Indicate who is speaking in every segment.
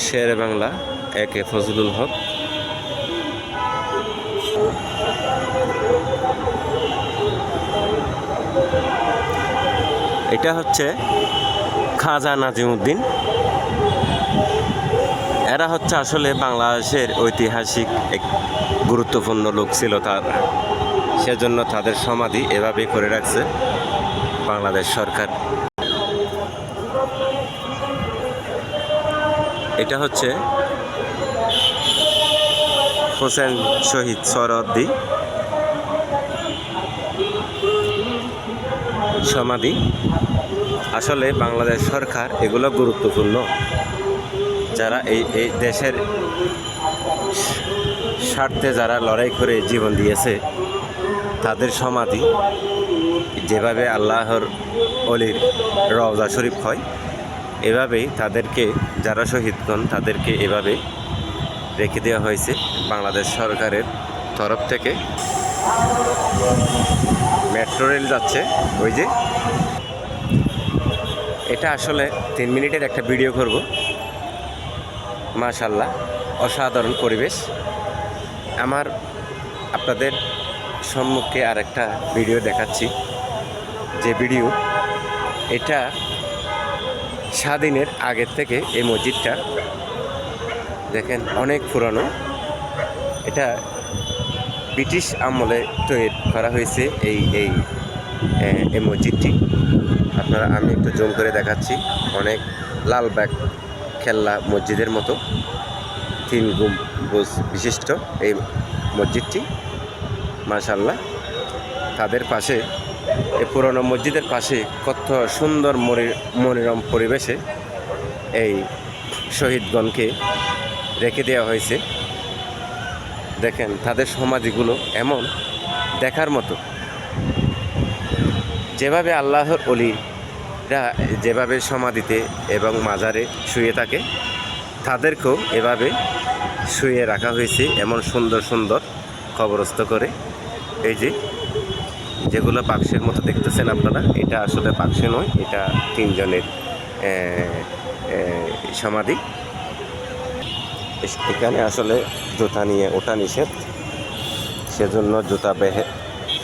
Speaker 1: শেরে বাংলা একে ফজলুল হক। এটা হচ্ছে খাজা নাজিমুদ্দিন। এরা হচ্ছে আসলে বাংলাদেশের ঐতিহাসিক এক গুরুত্বপূর্ণ লোক ছিল তারা, সেজন্য তাদের সমাধি এভাবে করে রাখছে বাংলাদেশ সরকার। এটা হচ্ছে হোসেন শহীদ সোহরাওয়ার্দী সমাধি। আসলে বাংলাদেশ সরকার এগুলো গুরুত্বপূর্ণ, যারা এই দেশের স্বার্থে যারা লড়াই করে জীবন দিয়েছে তাদের সমাধি যেভাবে আল্লাহর অলির রওজা শরীফ হয়, এভাবেই তাদেরকে যারা শহীদগণ তাদেরকে এভাবে রেখে দেওয়া হয়েছে বাংলাদেশ সরকারের তরফ থেকে। মেট্রো রেল যাচ্ছে ওই যে। এটা আসলে 3 মিনিটের একটা ভিডিও করব। মাশাআল্লাহ, অসাধারণ পরিবেশ। আমার আপনাদের সম্মুখে আর একটা ভিডিও দেখাচ্ছি, যে ভিডিও এটা স্বাধীনের আগের থেকে এই মসজিদটা দেখেন অনেক পুরানো। এটা ব্রিটিশ আমলে তৈরি করা হয়েছে এই মসজিদটি। আপনারা আমি একটু জুম করে দেখাচ্ছি। অনেক লালবাগ খেল্লা মসজিদের মতো 3 গম্বুজ বিশিষ্ট এই মসজিদটি। মাশাআল্লাহ, তাদের পাশে এই পুরনো মসজিদের পাশে কত সুন্দর মনোরম পরিবেশে এই শহীদগণকে রেখে দেওয়া হয়েছে। দেখেন তাদের সমাধিগুলো এমন দেখার মতো, যেভাবে আল্লাহর অলিরা যেভাবে সমাধিতে এবং মাজারে শুয়ে থাকে তাদেরকেও এভাবে শুয়ে রাখা হয়েছে এমন সুন্দর সুন্দর কবরস্থ করে। এই যে যেগুলো বাক্সের মতো দেখতেছেন আপনারা, এটা আসলে বাক্সে নয়, এটা 3 জনের সমাধি। এখানে আসলে জুতা নিয়ে ওঠা নিষেধ, সেজন্য জুতা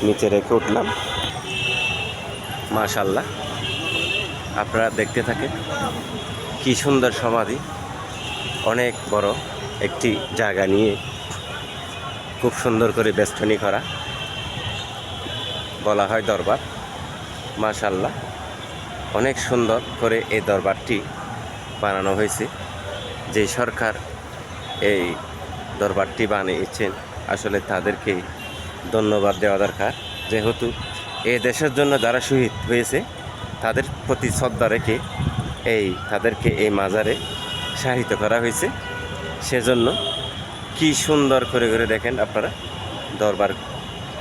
Speaker 1: নিচে রেখে উঠলাম। মাশাআল্লাহ, আপনারা দেখতে থাকেন কি সুন্দর সমাধি। অনেক বড় একটি জায়গা নিয়ে খুব সুন্দর করে বেষ্টনী করা, বলা হয় দরবার। মাশাআল্লাহ, অনেক সুন্দর করে এই দরবারটি বানানো হয়েছে। যে সরকার এই দরবারটি বানিয়েছেন আসলে তাদেরকে ধন্যবাদ দেওয়া দরকার, যেহেতু এই দেশের জন্য যারা শহীদ হয়েছে তাদের প্রতি শ্রদ্ধা রেখে তাদেরকে এই মাজারে শায়িত করা হয়েছে। সেজন্য কি সুন্দর করে করে দেখেন আপনারা, দরবার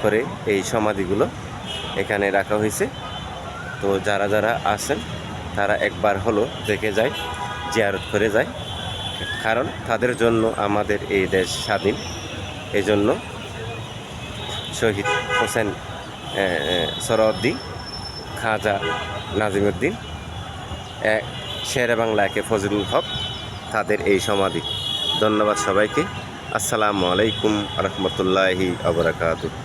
Speaker 1: করে এই সমাধিগুলো এখানে রাখা হয়েছে। তো যারা যারা আছেন তারা একবার হলো দেখে যায়, জিয়ারত করে যায়, কারণ তাদের জন্য আমাদের এই দেশ স্বাধীন। এই জন্য শহীদ হোসেন সোহরাওয়ার্দী, খাজা নাজিমুদ্দিন, শেরে বাংলা একে ফজলুল হক, তাদের এই সমাধি। ধন্যবাদ সবাইকে। আসসালামু আলাইকুম রহমতুল্লাহি ওয়া বারাকাতুহু।